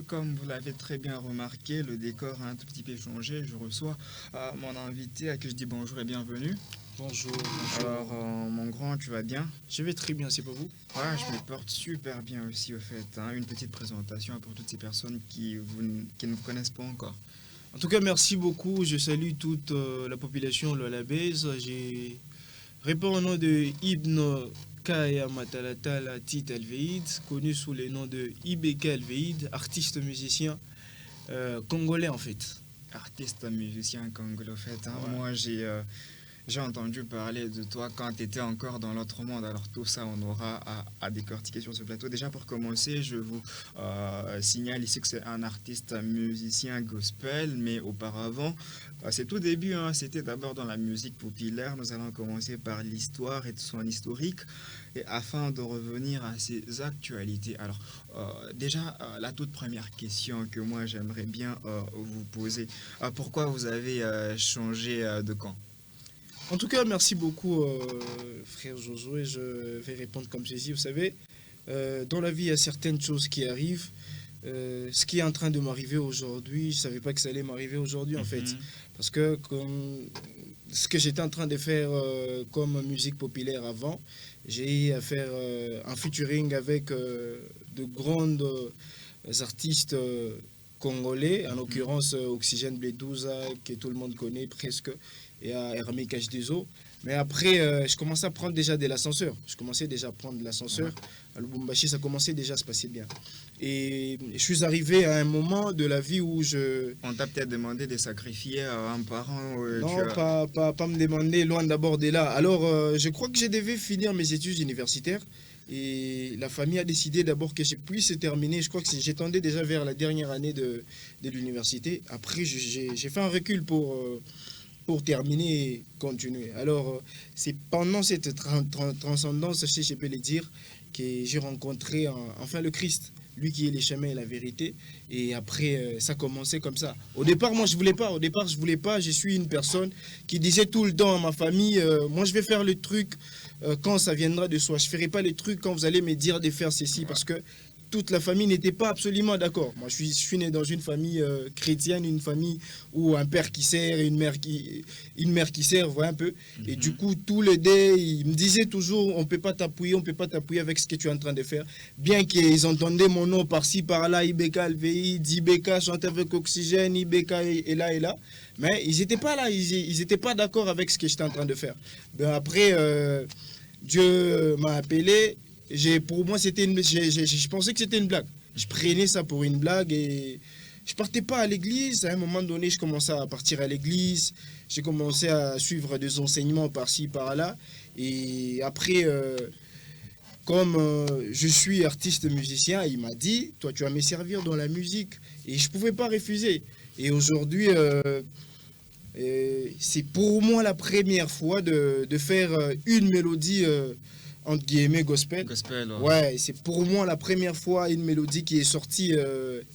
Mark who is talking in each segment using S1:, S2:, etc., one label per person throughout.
S1: Comme vous l'avez très bien remarqué, le décor a un tout petit peu changé. Je reçois mon invité à qui je dis bonjour et bienvenue.
S2: Bonjour,
S1: Alors,
S2: bonjour.
S1: mon grand, tu vas bien?
S2: Je vais très bien, c'est pas vous?
S1: Ouais, je me porte super bien aussi, au fait, hein. Une petite présentation pour toutes ces personnes qui ne vous connaissent pas encore.
S2: En tout cas, merci beaucoup. Je salue toute la population lolabaise. J'ai réponds au nom de Ibn Kaya Matalatala Tit Alveid, connu sous le nom de IBK Alveid, artiste musicien congolais en fait.
S1: Artiste, musicien congolais, au fait, hein.
S2: Ouais.
S1: Moi, j'ai entendu parler de toi quand tu étais encore dans l'autre monde. Alors tout ça, on aura à décortiquer sur ce plateau. Déjà pour commencer, je vous signale ici que c'est un artiste musicien gospel, mais auparavant, c'est tout début, hein, c'était d'abord dans la musique populaire. Nous allons commencer par l'histoire et son historique, et afin de revenir à ses actualités. Alors déjà, la toute première question que moi j'aimerais bien vous poser, pourquoi vous avez changé de camp?
S2: En tout cas, merci beaucoup, frère Josué. Je vais répondre comme ceci. Vous savez, dans la vie, il y a certaines choses qui arrivent. Ce qui est en train de m'arriver aujourd'hui, je ne savais pas que ça allait m'arriver aujourd'hui en fait.
S1: Mhm.
S2: Parce que comme ce que j'étais en train de faire comme musique populaire avant, j'ai eu à faire un featuring avec de grandes artistes congolais, en
S1: Mhm.
S2: l'occurrence Oxygène Bledouza, que tout le monde connaît presque, et à Hermé H2O. Mais après, je commençais à prendre déjà de l'ascenseur. Je commençais déjà à prendre de
S1: Ouais.
S2: l'ascenseur. À Lubumbashi, ça commençait déjà à se passer bien. Et je suis arrivé à un moment de la vie où je...
S1: On t'a peut-être demandé de sacrifier un parent, tu
S2: Non,
S1: as...
S2: pas me demander, loin d'aborder là. Alors, je crois que je devais finir mes études universitaires. Et la famille a décidé d'abord que je puisse terminer. Je crois que j'étendais déjà vers la dernière année de l'université. Après, j'ai fait un recul pour terminer et continuer. Alors, c'est pendant cette transcendance, si je peux le dire, que j'ai rencontré enfin le Christ, lui qui est le chemin et la vérité. Et après, ça commençait comme ça. Au départ, moi, je voulais pas. Au départ, je voulais pas. Je suis une personne qui disait tout le temps à ma famille, moi, je vais faire le truc quand ça viendra de soi. Je ferai pas le truc quand vous allez me dire de faire ceci, parce que toute la famille n'était pas absolument d'accord. Moi, je suis né dans une famille chrétienne, une famille où un père qui sert et une mère qui sert, voilà un peu. Et du
S1: Mhm.
S2: coup, tous les deux, ils me disaient toujours, on peut pas t'appuyer avec ce que tu es en train de faire. Bien qu'ils entendaient mon nom par-ci, par-là, IBK, LVI, IBK, chanter avec Oxygène, IBK et là. Mais ils n'étaient pas là, ils n'étaient pas d'accord avec ce que j'étais en train de faire. Ben après, Dieu m'a appelé. Pour moi, je pensais que c'était une blague. Je prenais ça pour une blague et je partais pas à l'église. À un moment donné, je commençais à partir à l'église. J'ai commencé à suivre des enseignements par-ci, par-là. Et après, comme je suis artiste musicien, il m'a dit, toi, tu vas me servir dans la musique. Et je pouvais pas refuser. Et aujourd'hui, c'est pour moi la première fois de faire une mélodie entre guillemets gospel.
S1: Gospel, ouais.
S2: Ouais, c'est pour moi la première fois une mélodie qui est sortie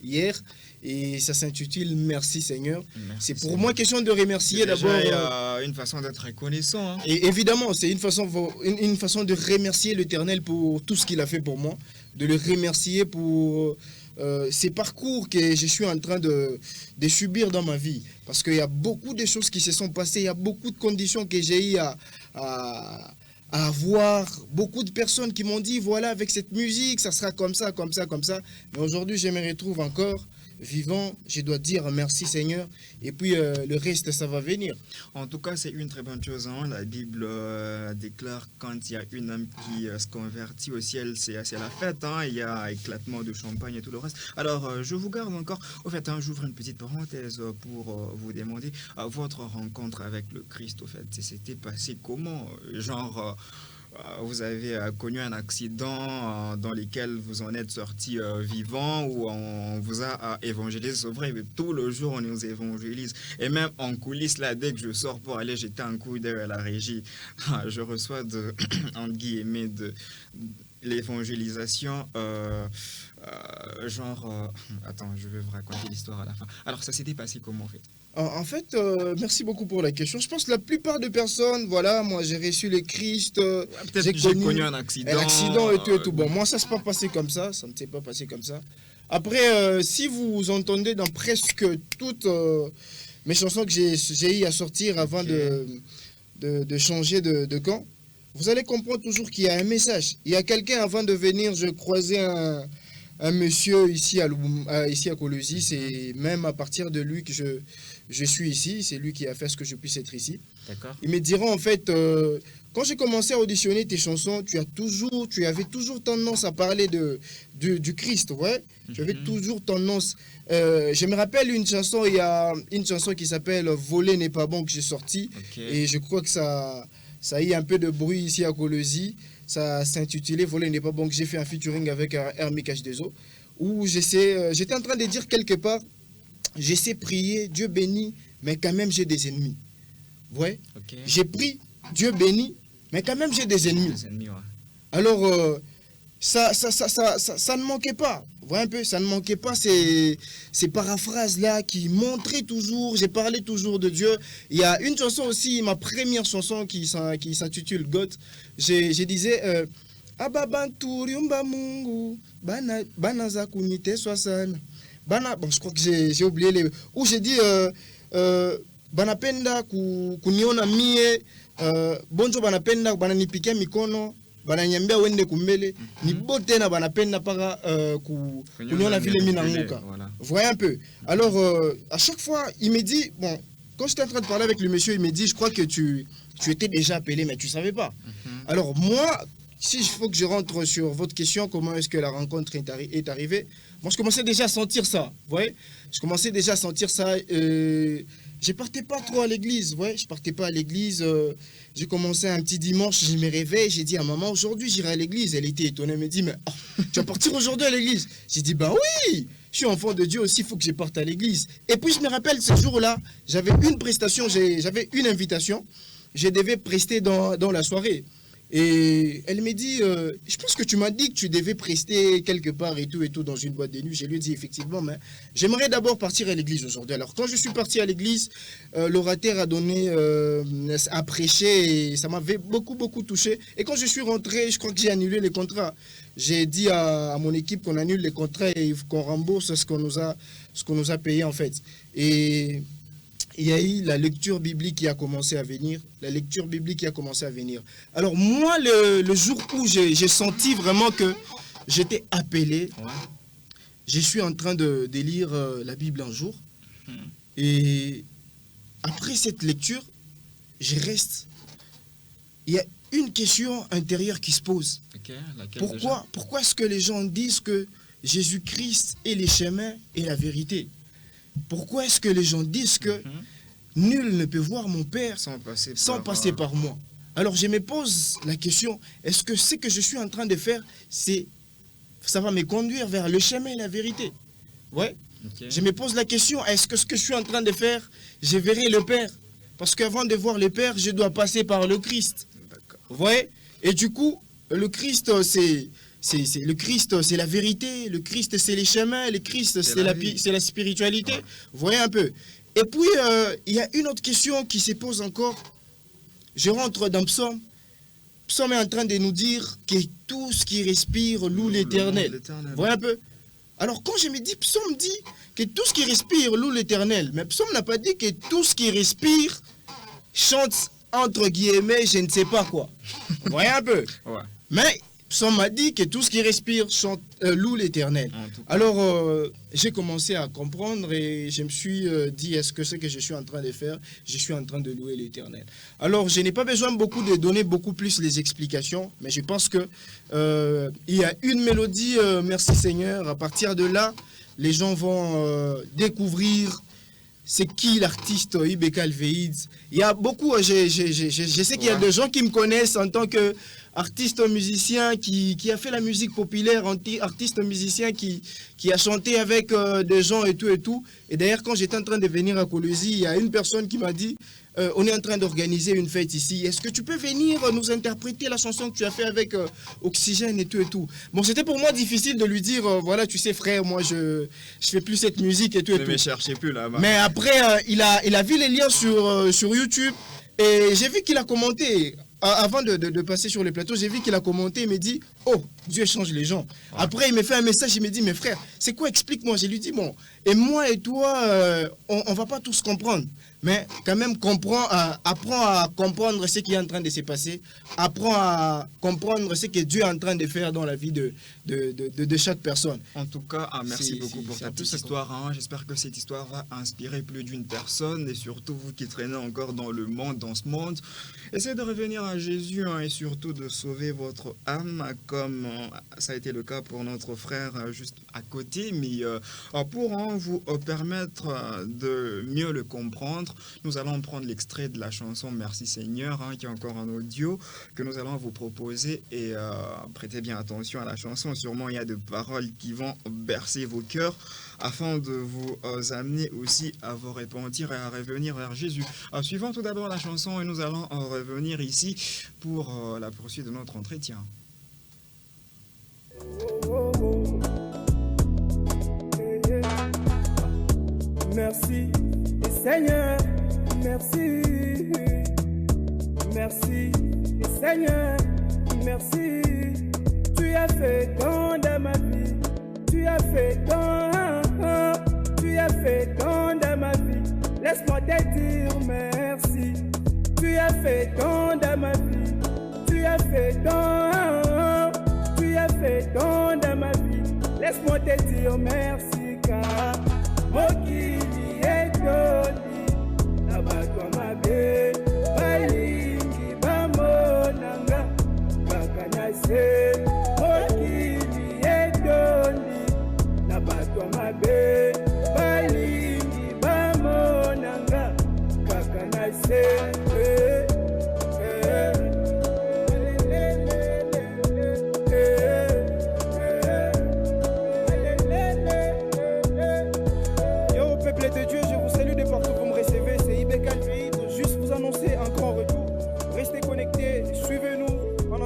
S2: hier et ça s'intitule Merci Seigneur. C'est
S1: Merci
S2: pour moi
S1: Seigneur.
S2: question de
S1: C'est
S2: remercier d'abord.
S1: déjà une façon d'être reconnaissant, hein.
S2: Et évidemment, c'est une façon de remercier l'Éternel pour tout ce qu'il a fait pour moi, de le remercier pour ces parcours que je suis en train de subir dans ma vie. Parce qu'il y a beaucoup de choses qui se sont passées, il y a beaucoup de conditions que j'ai eu à avoir. Beaucoup de personnes qui m'ont dit, voilà, avec cette musique, ça sera comme ça, comme ça, comme ça. Mais aujourd'hui, je me retrouve encore vivant. Je dois dire merci Seigneur. Et puis le reste, ça va venir.
S1: En tout cas, c'est une très bonne chose, hein. La Bible déclare quand il y a une âme qui se convertit au ciel, c'est la fête, hein. Il y a éclatement de champagne et tout le reste. Alors, je vous garde encore. Au fait, hein, j'ouvre une petite parenthèse pour vous demander votre rencontre avec le Christ. Au fait, c'était passé comment? Genre, vous avez connu un accident dans lequel vous en êtes sorti vivant, ou on vous a évangélisé, c'est vrai, mais tout le jour on nous évangélise. Et même en coulisses, là, dès que je sors pour aller jeter un coup d'œil à la régie, je reçois entre guillemets, de l'évangélisation, genre, attends, je vais vous raconter l'histoire à la fin. Alors, ça s'était passé comment en fait?
S2: En fait, merci beaucoup pour la question. Je pense que la plupart des personnes, voilà, moi j'ai reçu le Christ,
S1: Ouais, peut-être
S2: j'ai
S1: que j'ai
S2: connu
S1: connu un
S2: un
S1: accident.
S2: accident et tout et tout. Bon, moi ça s'est pas passé comme ça ne s'est pas passé comme ça. Après, si vous entendez dans presque toutes mes chansons que j'ai eu à sortir avant
S1: Ok.
S2: de changer de camp, vous allez comprendre toujours qu'il y a un message. Il y a quelqu'un, avant de venir, je croisais un monsieur ici ici à Colosi. C'est même à partir de lui que je suis ici. C'est lui qui a fait ce que je puisse être ici.
S1: D'accord.
S2: Il me dira en fait, quand j'ai commencé à auditionner tes chansons, tu avais toujours tendance à parler du Christ, ouais. Tu avais toujours tendance. Je me rappelle une chanson, il y a une chanson qui s'appelle Voler n'est pas bon que j'ai sorti.
S1: Ok.
S2: Et je crois que ça a eu un peu de bruit ici à Colosi. Ça s'intitulait Voler n'est pas bon que j'ai fait un featuring avec Hermic H2O. Où j'étais en train de dire quelque part, je sais prier, Dieu bénit, mais quand même j'ai des ennemis. Ouais.
S1: Ok.
S2: J'ai pris, Dieu bénit, mais quand même j'ai des ennemis.
S1: Les ennemis, ouais.
S2: Alors, ça ne manquait pas. Vous voyez un peu, ça ne manquait pas ces paraphrases-là qui montraient toujours, j'ai parlé toujours de Dieu. Il y a une chanson aussi, ma première chanson qui s'intitule God. Je disais, Ababanturiumba Mungu, Banaza Kunite Swasana. Bon, je crois que j'ai oublié les. Où j'ai dit, banapenda kuniona mie, bonjo banapenda bananipikia mikono. Bananyambia wende kumbele ni bote na banapenda paka kuniona vile mimi naanguka.
S1: Voilà.
S2: Voyez un peu. Alors à chaque fois, il me dit bon, quand j'étais en train de parler avec le monsieur, il me dit je crois que tu étais déjà appelé mais tu savais pas. Alors moi, si il faut que je rentre sur votre question, comment est-ce que la rencontre est arrivée? Moi, je commençais déjà à sentir ça. Vous voyez? Je commençais déjà à sentir ça. Je partais pas trop à l'église, ouais, je partais pas à l'église. J'ai commencé un petit dimanche, je me réveille, j'ai dit à maman, aujourd'hui j'irai à l'église. Elle était étonnée, elle me dit, mais oh, tu vas partir aujourd'hui à l'église? J'ai dit, bah oui, je suis enfant de Dieu aussi, il faut que je parte à l'église. Et puis je me rappelle, ce jour-là, j'avais une prestation, j'avais une invitation, je devais prester dans la soirée. Et elle me dit, je pense que tu m'as dit que tu devais prester quelque part et tout dans une boîte de nuit. Je lui ai dit effectivement, mais j'aimerais d'abord partir à l'église aujourd'hui. Alors quand je suis parti à l'église, l'orateur a prêché et ça m'avait beaucoup touché. Et quand je suis rentré, je crois que j'ai annulé les contrats. J'ai dit à mon équipe qu'on annule les contrats et qu'on rembourse ce qu'on nous a payé en fait. Et il y a eu la lecture biblique qui a commencé à venir. Alors moi, le jour où j'ai senti vraiment que j'étais appelé,
S1: Ouais.
S2: je suis en train de lire la Bible un jour. Et après cette lecture, je reste. Il y a une question intérieure qui se pose.
S1: Ok. Laquelle déjà?
S2: Pourquoi est-ce que les gens disent que Jésus-Christ est le chemin et la vérité? Pourquoi est-ce que les gens disent que nul ne peut voir mon Père
S1: Sans
S2: passer par moi? Alors je me pose la question, est-ce que ce que je suis en train de faire, ça va me conduire vers le chemin et la vérité? Ouais.
S1: Ok.
S2: Je me pose la question, est-ce que ce que je suis en train de faire, je verrai le Père? Parce qu'avant de voir le Père, je dois passer par le Christ.
S1: D'accord.
S2: Vous voyez? Et du coup, le Christ, le Christ, c'est la vérité. Le Christ, c'est les chemins. Le Christ, c'est la spiritualité.
S1: Ouais.
S2: Vous voyez un peu? Et puis, il y a une autre question qui se pose encore. Je rentre dans Psaume. Psaume est en train de nous dire que tout ce qui respire loue l'Éternel. Vous voyez un peu? Alors, quand je me dis, Psaume dit que tout ce qui respire loue l'Éternel. Mais Psaume n'a pas dit que tout ce qui respire chante entre guillemets, je ne sais pas quoi. Vous voyez un peu?
S1: Ouais.
S2: Mais Psaume m'a dit que tout ce qui respire chante, loue l'Éternel.
S1: En tout cas.
S2: Alors, j'ai commencé à comprendre et je me suis dit, est-ce que ce que je suis en train de faire, je suis en train de louer l'Éternel. Alors, je n'ai pas besoin de donner beaucoup plus les explications, mais je pense que il y a une mélodie, merci Seigneur. À partir de là, les gens vont découvrir c'est qui l'artiste Ibeka Alveid. Il y a beaucoup, je sais qu'il y a des gens qui me connaissent en tant qu'artiste musicien qui a fait la musique populaire, artiste musicien qui a chanté avec des gens et tout. Et d'ailleurs, quand j'étais en train de venir à Colosi, il y a une personne qui m'a dit on est en train d'organiser une fête ici. Est-ce que tu peux venir nous interpréter la chanson que tu as fait avec Oxygène et tout? Bon, c'était pour moi difficile de lui dire, voilà, tu sais frère, moi je fais plus cette musique et tout.
S1: Ne me cherchez plus là-bas.
S2: Mais après, il a vu les liens sur YouTube et j'ai vu qu'il a commenté. Avant de passer sur le plateau, j'ai vu qu'il a commenté, il me dit, oh, Dieu change les gens. Ouais. Après, il me fait un message, il me dit, mais frère, c'est quoi, explique-moi. Je lui dis, bon, et moi et toi, on ne va pas tous comprendre. Mais quand même, apprends à comprendre ce qui est en train de se passer. Apprends à comprendre ce que Dieu est en train de faire dans la vie de chaque personne.
S1: En tout cas, merci beaucoup pour ta petite histoire. Hein. J'espère que cette histoire va inspirer plus d'une personne. Et surtout, vous qui traînez encore dans le monde, dans ce monde, essayez de revenir à Jésus et surtout de sauver votre âme, comme ça a été le cas pour notre frère juste à côté. Mais pour vous permettre de mieux le comprendre, nous allons prendre l'extrait de la chanson Merci Seigneur, qui est encore en audio, que nous allons vous proposer. Et prêtez bien attention à la chanson. Sûrement, il y a des paroles qui vont bercer vos cœurs afin de vous amener aussi à vous repentir et à revenir vers Jésus. Suivons tout d'abord la chanson et nous allons revenir ici pour la poursuite de notre entretien.
S3: Merci Seigneur, merci, merci Seigneur, merci. Tu as fait tant dans ma vie, tu as fait tant dans ma vie. Laisse-moi te dire merci. Tu as fait tant dans ma vie, tu as fait tant dans ma vie. Laisse-moi te dire merci car mokili etoli na bato mabe balingi bamonanga kaka na se. Mokili etoli na bato mabe balingi bamonanga kaka na se.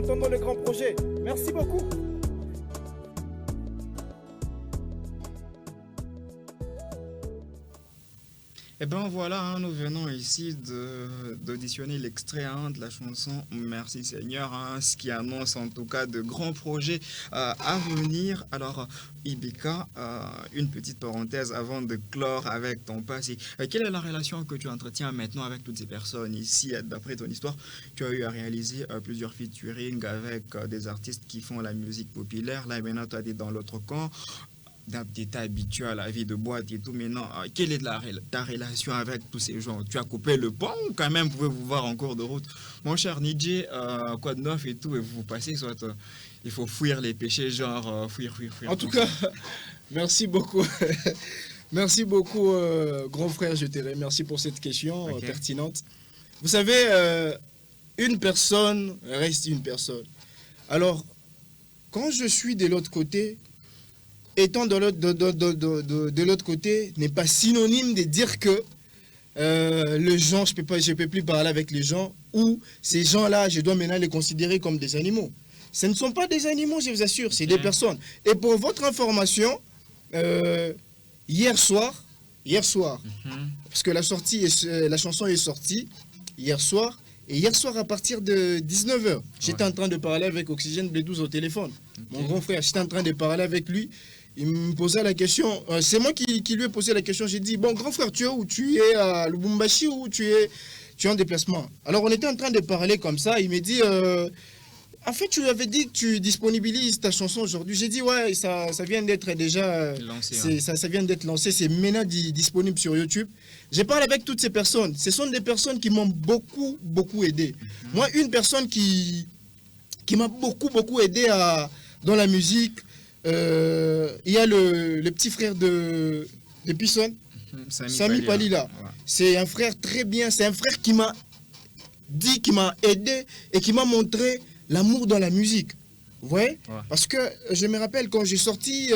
S3: Dans le grand projet. Merci beaucoup.
S1: Et ben voilà, nous venons ici d'auditionner l'extrait de la chanson Merci Seigneur, ce qui annonce en tout cas de grands projets à venir. Alors Ibeka, une petite parenthèse avant de clore avec ton passé. Quelle est la relation que tu entretiens maintenant avec toutes ces personnes ici? D'après ton histoire, tu as eu à réaliser plusieurs featuring avec des artistes qui font la musique populaire. Là maintenant, tu as été dans l'autre camp. Tu étais habitué à la vie de boîte et tout. Maintenant, quelle est ta relation avec tous ces gens? Tu as coupé le pont ou quand même pouvez-vous voir en cours de route? Mon cher Nidji, quoi de neuf et tout, et vous passez, soit il faut fuir les péchés, genre fuir.
S2: En tout cas, merci beaucoup. Merci beaucoup, grand frère, je te remercie pour cette question pertinente. Vous savez, une personne reste une personne. Alors, quand je suis de l'autre côté, étant de l'autre côté n'est pas synonyme de dire que les gens, je peux plus parler avec les gens, ou ces gens-là, je dois maintenant les considérer comme des animaux. Ce ne sont pas des animaux, je vous assure, c'est des personnes. Et pour votre information, hier soir, parce que la chanson est sortie hier soir, et hier soir à partir de 19h, j'étais en train de parler avec Oxygène B12 au téléphone. Mon grand frère, j'étais en train de parler avec lui. Il me posait la question, c'est moi qui lui ai posé la question. J'ai dit, bon, grand frère, tu es où? Tu es à Lubumbashi ou tu es en déplacement? Alors, on était en train de parler comme ça. Il me dit, en fait, tu avais dit que tu disponibilises ta chanson aujourd'hui. J'ai dit, ouais, ça vient d'être déjà lancé. Ça vient d'être lancé. C'est maintenant disponible sur YouTube. J'ai parlé avec toutes ces personnes. Ce sont des personnes qui m'ont beaucoup aidé. Moi, une personne qui m'a beaucoup aidé dans la musique, il y a le petit frère de Pisson, Sami Palila. Ouais. C'est un frère très bien, c'est un frère qui m'a aidé et qui m'a montré l'amour dans la musique. Vous voyez? Ouais. Parce que je me rappelle quand j'ai sorti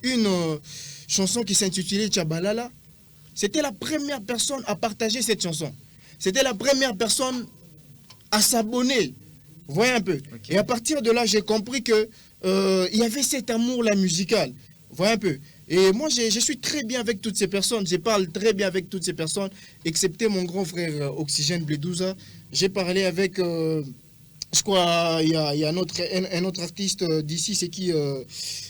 S2: une chanson qui s'intitulait Tchabalala, c'était la première personne à partager cette chanson. C'était la première personne à s'abonner. Vous voyez un peu? Okay. Et à partir de là, j'ai compris que il y avait cet amour-là musical. Vous voyez un peu? Et moi, je suis très bien avec toutes ces personnes. Je parle très bien avec toutes ces personnes, excepté mon grand frère Oxygène B12. J'ai parlé avec Je crois il y a un autre artiste d'ici, c'est qui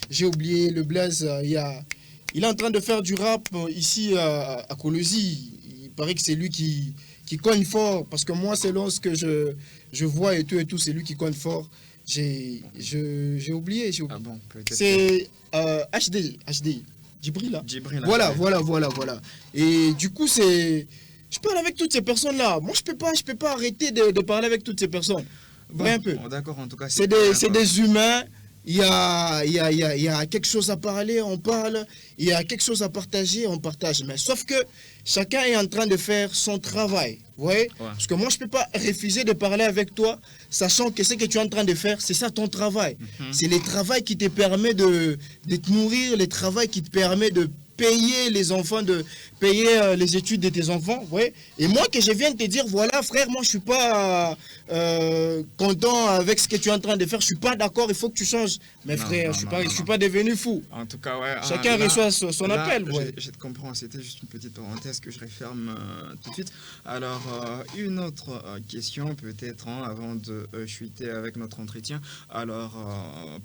S2: j'ai oublié le blaze. Il est en train de faire du rap ici à Colosi. Il paraît que c'est lui qui cogne fort. Parce que moi, selon ce que je vois et tout, c'est lui qui cogne fort. J'ai oublié.
S1: Ah bon, peut-être.
S2: C'est HD. Djibril, là.
S1: Djibril,
S2: Voilà. Et du coup, je parle avec toutes ces personnes-là. Moi, je peux pas arrêter de parler avec toutes ces personnes.
S1: Bon,
S2: Un peu.
S1: d'accord, en tout cas.
S2: C'est des humains. Il y a quelque chose à parler, on parle. Il y a quelque chose à partager, on partage. Mais sauf que chacun est en train de faire son travail. Vous voyez?
S1: Ouais.
S2: Parce que moi, je ne peux pas refuser de parler avec toi, sachant que ce que tu es en train de faire, c'est ça ton travail. C'est le travail qui te permet de te nourrir, le travail qui te permet de payer les enfants, de payer les études de tes enfants. Vous voyez? Et moi, que je viens de te dire, voilà, frère, moi, je ne suis pas content avec ce que tu es en train de faire. Je ne suis pas d'accord, il faut que tu changes. Mais
S1: Non,
S2: frère,
S1: non,
S2: je ne suis pas devenu fou.
S1: En tout cas, ouais.
S2: Chacun reçoit son
S1: là,
S2: appel. Ouais.
S1: Je te comprends, c'était juste une petite parenthèse que je referme tout de suite. Alors, une autre question peut-être avant de chuter avec notre entretien. Alors,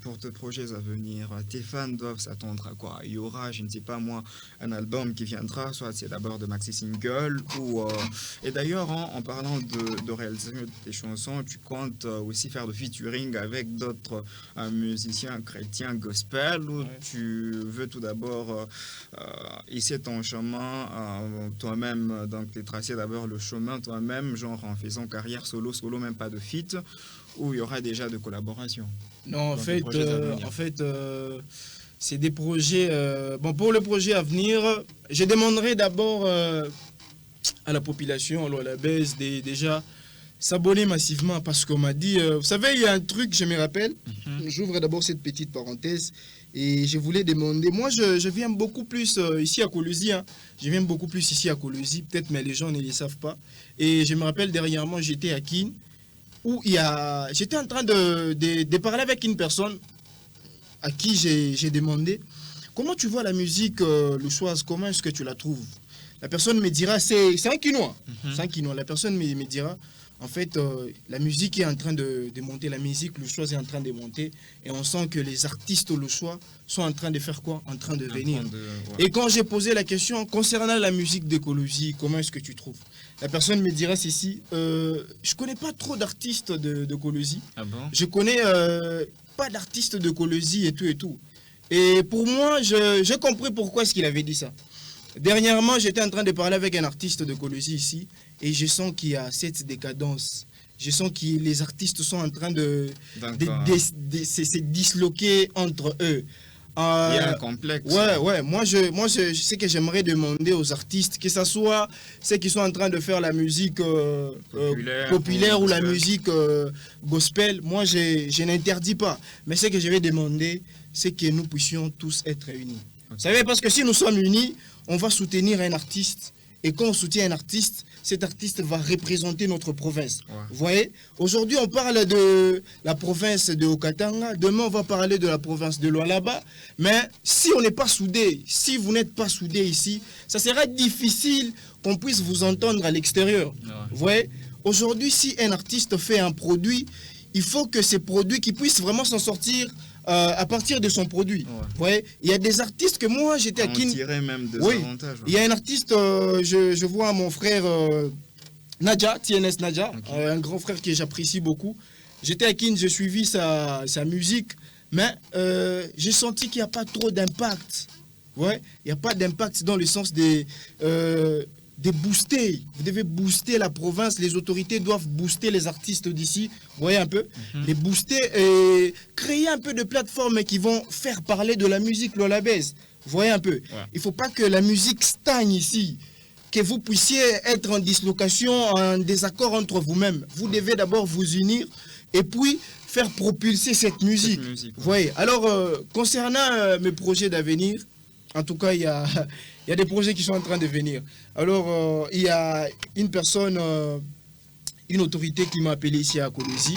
S1: pour tes projets à venir, tes fans doivent s'attendre à quoi? Il y aura, je ne sais pas moi, un album qui viendra, soit c'est d'abord de maxi single ou... Et d'ailleurs, en parlant de réaliser tes chansons, tu comptes aussi faire de featuring avec d'autres musiciens chrétien gospel ou tu veux tout d'abord essayer ton chemin toi-même, donc tu tracé d'abord le chemin toi-même, genre en faisant carrière solo, même pas de feat, ou il y aura déjà de collaboration?
S2: Non, en fait, c'est des projets... bon, pour le projet à venir, je demanderai d'abord à la population, à la baisse, déjà s'abonner massivement parce qu'on m'a dit, vous savez, il y a un truc, je me rappelle, j'ouvre d'abord cette petite parenthèse et je voulais demander, moi je viens beaucoup plus ici à Colosi, hein, je viens beaucoup plus ici à Colosi, peut-être mais les gens ne le savent pas, et je me rappelle dernièrement j'étais à Kin, où j'étais en train de parler avec une personne à qui j'ai demandé, comment tu vois la musique le soir, comment est-ce que tu la trouves? La personne me dira, c'est un Kinois, c'est un Kinois, la personne me dira, en fait, la musique est en train de monter, la musique, le choix est en train de monter, et on sent que les artistes, le choix, sont en train de faire quoi? En train de venir. Et quand j'ai posé la question concernant la musique d'écologie, comment est-ce que tu trouves? La personne me dira ceci, je connais pas trop d'artistes d'écologie.
S1: Ah bon?
S2: Je connais pas d'artistes d'écologie et tout et tout. Et pour moi, j'ai compris pourquoi est-ce qu'il avait dit ça. Dernièrement, j'étais en train de parler avec un artiste d'écologie ici et je sens qu'il y a cette décadence. Je sens que les artistes sont en train de se disloquer entre eux.
S1: Il y a un complexe.
S2: Ouais. Moi, je sais que j'aimerais demander aux artistes, que ce soit ceux qui sont en train de faire la musique populaire ou la musique gospel, moi, je n'interdis pas. Mais ce que je vais demander, c'est que nous puissions tous être unis. Okay. Vous savez, parce que si nous sommes unis, on va soutenir un artiste. Et quand on soutient un artiste, cet artiste va représenter notre province. Ouais. Vous voyez, aujourd'hui, on parle de la province de Okatanga. Demain, on va parler de la province de Lualaba. Mais si on n'est pas soudés, si vous n'êtes pas soudés ici, ça sera difficile qu'on puisse vous entendre à l'extérieur. Ouais. Vous voyez, aujourd'hui, si un artiste fait un produit, il faut que ces produits qui puissent vraiment s'en sortir à partir de son produit. Ouais. Vous voyez, il y a des artistes que moi, j'étais à Kin.
S1: Même des avantages. Ouais.
S2: Il y a un artiste, je vois mon frère Nadja, TNS Nadja, okay. Un grand frère que j'apprécie beaucoup. J'étais à Kin, j'ai suivi sa musique, mais j'ai senti qu'il n'y a pas trop d'impact. Ouais, il n'y a pas d'impact dans le sens de booster. Vous devez booster la province, les autorités doivent booster les artistes d'ici, vous voyez un peu, les booster et créer un peu de plateformes qui vont faire parler de la musique lolabèse, vous voyez un peu. Ouais. Il ne faut pas que la musique stagne ici, que vous puissiez être en dislocation, en désaccord entre vous-même. Vous devez d'abord vous unir et puis faire propulser cette musique. Vous voyez. Alors, concernant mes projets d'avenir, en tout cas, il y a des projets qui sont en train de venir. Alors, il y a une personne, une autorité qui m'a appelé ici à Colosi.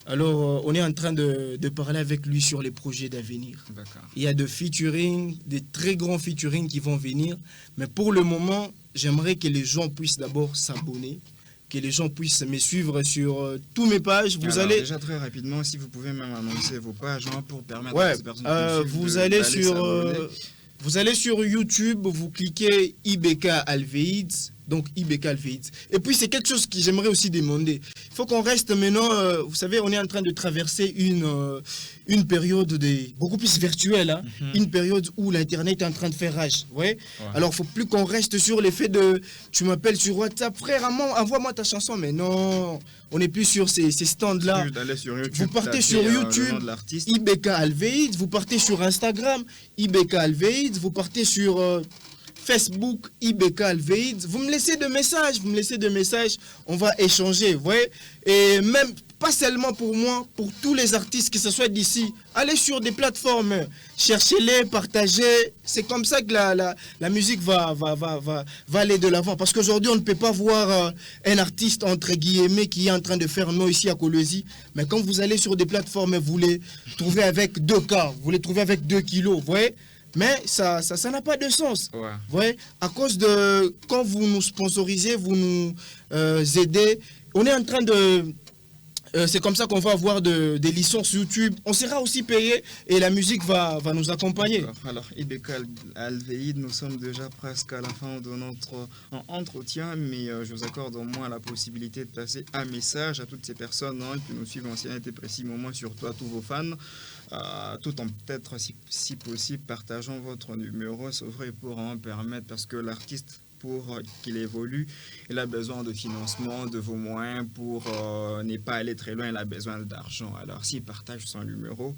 S2: Alors, on est en train de parler avec lui sur les projets d'avenir. Il y a de featuring, des très grands featuring qui vont venir. Mais pour le moment, j'aimerais que les gens puissent d'abord s'abonner, que les gens puissent me suivre sur tous mes pages. Vous
S1: Alors,
S2: allez...
S1: déjà très rapidement, si vous pouvez même annoncer vos pages hein, pour permettre
S2: Ouais,
S1: à ces personnes qui nous suivent
S2: vous
S1: de-
S2: allez
S1: d'aller
S2: sur
S1: s'abonner.
S2: vous allez sur YouTube, vous cliquez IBK Alveid, donc IBK Alveid. Et puis c'est quelque chose que j'aimerais aussi demander. Il faut qu'on reste maintenant, vous savez, on est en train de traverser une période beaucoup plus virtuelle, hein. Une période où l'internet est en train de faire rage. Ouais. Alors il faut plus qu'on reste sur l'effet de tu m'appelles sur WhatsApp, frère, envoie-moi ta chanson, mais non, on n'est plus sur ces stands-là.
S1: Juste d'aller sur YouTube,
S2: Vous partez
S1: taper,
S2: sur
S1: le
S2: YouTube,
S1: nom de l'artiste.
S2: IBK Alveid, vous partez sur Instagram, IBK Alveid, vous partez sur Facebook, IBK Alveid, vous me laissez des messages, on va échanger, vous voyez. Et même, pas seulement pour moi, pour tous les artistes, que ce soit d'ici, allez sur des plateformes, cherchez-les, partagez, c'est comme ça que la musique va aller de l'avant. Parce qu'aujourd'hui, on ne peut pas voir un artiste, entre guillemets, qui est en train de faire non ici à Kolwezi, mais quand vous allez sur des plateformes, vous les trouvez avec 2 cas, vous les trouvez avec 2 kilos, vous voyez. Mais ça n'a pas de sens.
S1: Ouais.
S2: Vous voyez, à cause de quand vous nous sponsorisez, vous nous aidez, on est en train de... c'est comme ça qu'on va avoir des licences YouTube. On sera aussi payé et la musique va nous accompagner.
S1: D'accord. Alors, IBK Alveid, nous sommes déjà presque à la fin de notre entretien, mais je vous accorde au moins la possibilité de passer un message à toutes ces personnes hein, qui nous suivent en et précis moment, surtout à tous vos fans, tout en peut-être, si possible, partageant votre numéro, c'est vrai, pour en permettre, parce que l'artiste, pour qu'il évolue, il a besoin de financement, de vos moyens pour ne pas aller très loin, il a besoin d'argent. Alors s'il partage son numéro,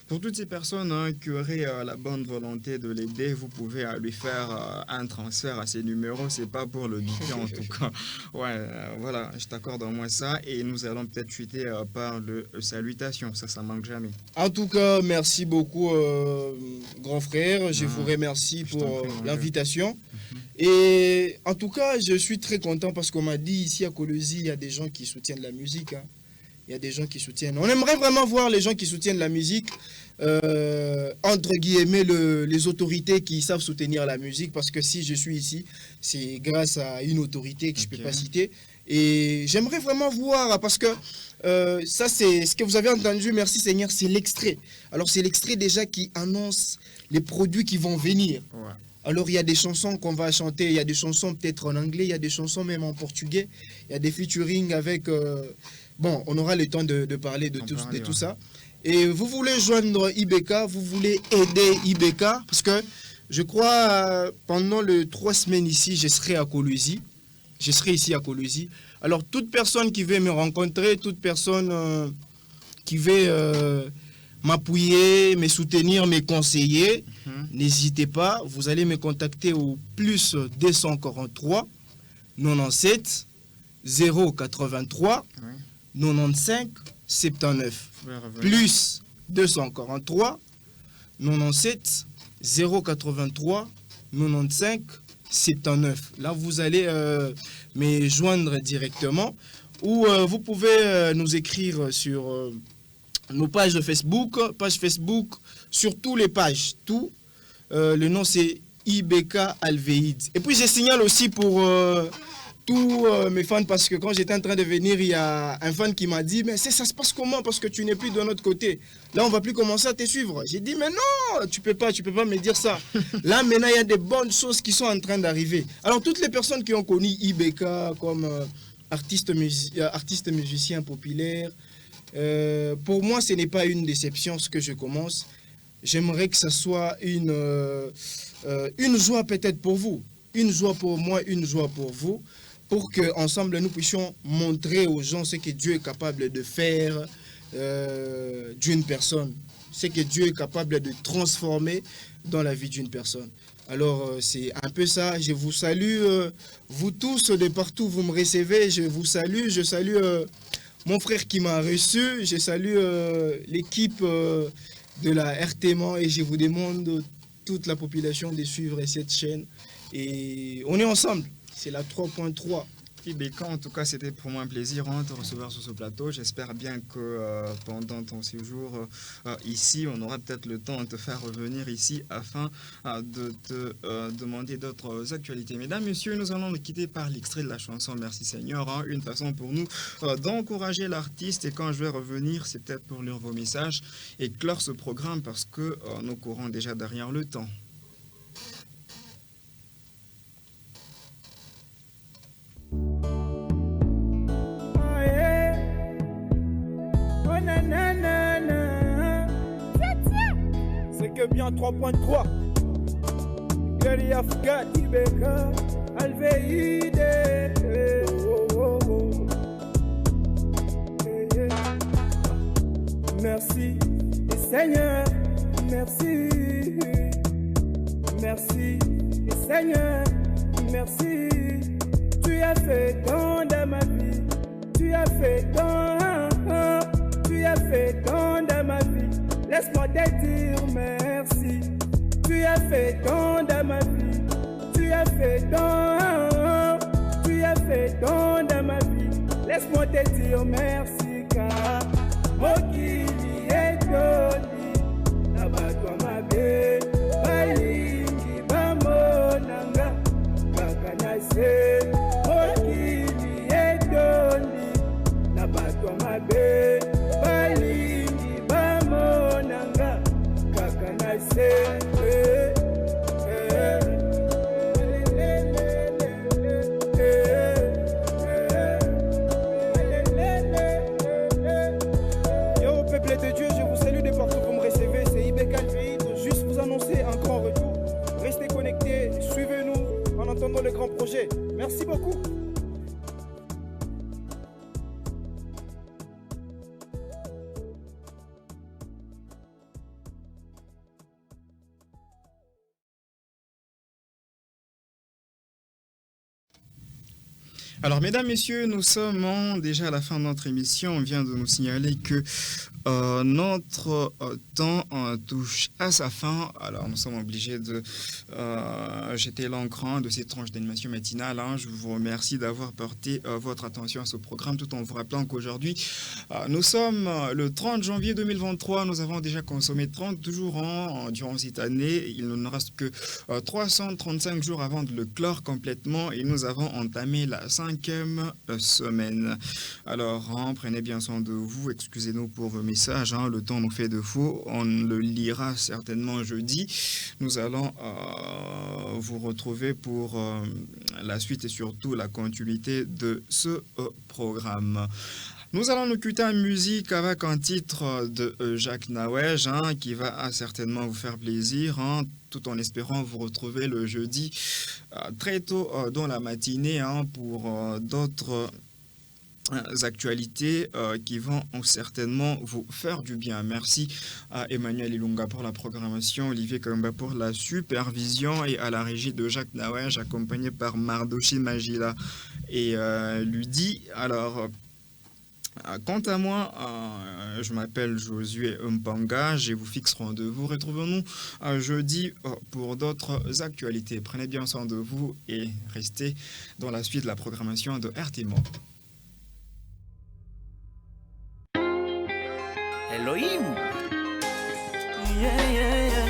S1: pour toutes ces personnes hein, qui auraient la bonne volonté de l'aider, vous pouvez lui faire un transfert à ces numéros, c'est pas pour le biper en tout cas. Ouais, voilà, je t'accorde au moins ça et nous allons peut-être chuter par le salutation, ça manque jamais.
S2: En tout cas, merci beaucoup, grand frère. Je vous remercie
S1: je t'en
S2: pour
S1: prie, mon
S2: l'invitation. Et en tout cas, je suis très content parce qu'on m'a dit ici à Kolwezi, il y a des gens qui soutiennent la musique. Hein. Il y a des gens qui soutiennent. On aimerait vraiment voir les gens qui soutiennent la musique, entre guillemets, les autorités qui savent soutenir la musique. Parce que si je suis ici, c'est grâce à une autorité que je ne peux pas citer. Et j'aimerais vraiment voir, parce que ça, c'est ce que vous avez entendu, merci Seigneur, c'est l'extrait. Alors, c'est l'extrait déjà qui annonce les produits qui vont venir.
S1: Ouais.
S2: Alors, il y a des chansons qu'on va chanter, il y a des chansons peut-être en anglais, il y a des chansons même en portugais, il y a des featuring avec... bon, on aura le temps de parler de tout ça. Et vous voulez joindre IBK, vous voulez aider IBK, parce que je crois pendant les 3 semaines ici, je serai à Kolwezi. Je serai ici à Kolwezi. Alors, toute personne qui veut me rencontrer, toute personne qui veut m'appuyer, me soutenir, me conseiller, n'hésitez pas. Vous allez me contacter au plus 243 97 083 95 79. Plus 243 97 083 95 79. Là, vous allez me joindre directement ou vous pouvez nous écrire sur nos pages Facebook, sur toutes les pages. Tout. Le nom, c'est IBK Alveid. Et puis, je signale aussi pour tous mes fans, parce que quand j'étais en train de venir, il y a un fan qui m'a dit, mais ça se passe comment, parce que tu n'es plus de notre côté. Là, on va plus commencer à te suivre. J'ai dit, mais non, tu peux pas me dire ça. Là, maintenant, il y a des bonnes choses qui sont en train d'arriver. Alors, toutes les personnes qui ont connu IBK comme artiste musicien populaire, pour moi, ce n'est pas une déception ce que je commence. J'aimerais que ça soit une joie peut-être pour vous, une joie pour moi, une joie pour vous, pour qu'ensemble nous puissions montrer aux gens ce que Dieu est capable de faire d'une personne, ce que Dieu est capable de transformer dans la vie d'une personne. Alors c'est un peu ça, je vous salue, vous tous de partout, vous me recevez, je vous salue, je salue mon frère qui m'a reçu, je salue l'équipe de la RTMan et je vous demande toute la population de suivre cette chaîne. Et on est ensemble, c'est la 3.3.
S1: Et Beka, en tout cas, c'était pour moi un plaisir de te recevoir sur ce plateau. J'espère bien que pendant ton séjour ici, on aura peut-être le temps de te faire revenir ici afin de te demander d'autres actualités. Mesdames, messieurs, nous allons nous quitter par l'extrait de la chanson Merci Seigneur. Une façon pour nous d'encourager l'artiste. Et quand je vais revenir, c'est peut-être pour lire vos messages et clore ce programme parce que nous courons déjà derrière le temps.
S3: C'est que bien 3.3 Gary Afghan, Ibeka, Alveide. Merci, et Seigneur, merci. Merci, et Seigneur, merci. Tu as fait tant dans ma vie. Tu as fait tant, tu as fait tant dans ma vie. Laisse-moi te dire merci. Tu as fait tant dans ma vie. Tu as fait tant, tu as fait tant dans ma vie. Laisse-moi te dire merci car Mokili est joli. Là-bas toi ma belle, Balingi Bamonanga, Kakanase. Mokili est joli. Là-bas toi ma belle, Balingi Bamonanga, Kakanase. Le grand projet. Merci beaucoup.
S1: Alors, mesdames, messieurs, nous sommes déjà à la fin de notre émission. On vient de nous signaler que notre temps touche à sa fin. Alors, nous sommes obligés de jeter l'encre de cette tranche d'animation matinale. Je vous remercie d'avoir porté votre attention à ce programme, tout en vous rappelant qu'aujourd'hui, nous sommes le 30 janvier 2023. Nous avons déjà consommé 30 jours durant cette année. Il ne nous reste que 335 jours avant de le clore complètement et nous avons entamé la 5e semaine. Alors, prenez bien soin de vous. Excusez-nous pour vos messages. Le temps nous fait défaut. On le lira certainement jeudi. Nous allons vous retrouver pour la suite et surtout la continuité de ce programme. Nous allons nous quitter en musique avec un titre de Jacques Nawej qui va certainement vous faire plaisir, tout en espérant vous retrouver le jeudi très tôt dans la matinée pour d'autres actualités qui vont certainement vous faire du bien. Merci à Emmanuel Ilunga pour la programmation, Olivier Kamba pour la supervision et à la régie de Jacques Nawej, accompagné par Mardoché Magila et Ludi. Alors, quant à moi, je m'appelle Josué Mpanga, je vous fixe rendez-vous. Retrouvons-nous jeudi pour d'autres actualités. Prenez bien soin de vous et restez dans la suite de la programmation de RT Monde.
S4: Elohim. Yeah, yeah, yeah.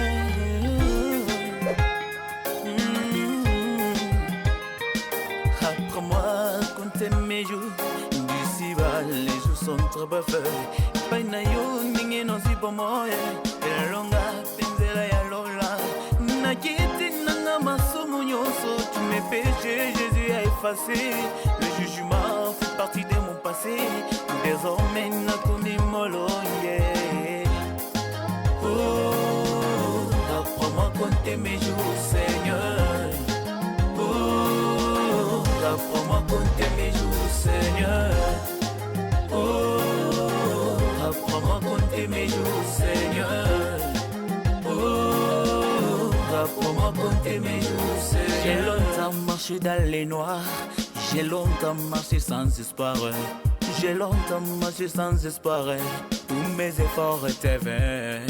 S4: Apprends-moi à compter mes jours. D'ici bas, les jours sont trop parfaits. Painayo, ninge non si pour moi. Et longa, penzela ya lola. Nakiti nanga masomo nyonso. Tous mes péchés, Jésus a effacé. Le jugement fait partie de mon passé. Désormais, n'a commis mollo. Oh, apprends-moi à compter mes jours, Seigneur. Oh, apprends-moi à compter mes jours, Seigneur. Oh, apprends-moi à compter mes jours, Seigneur. Oh, apprends-moi à compter mes jours, Seigneur. J'ai longtemps marché dans les noirs. J'ai longtemps marché sans espoir. J'ai longtemps marché sans espoir. Tous mes efforts étaient vains.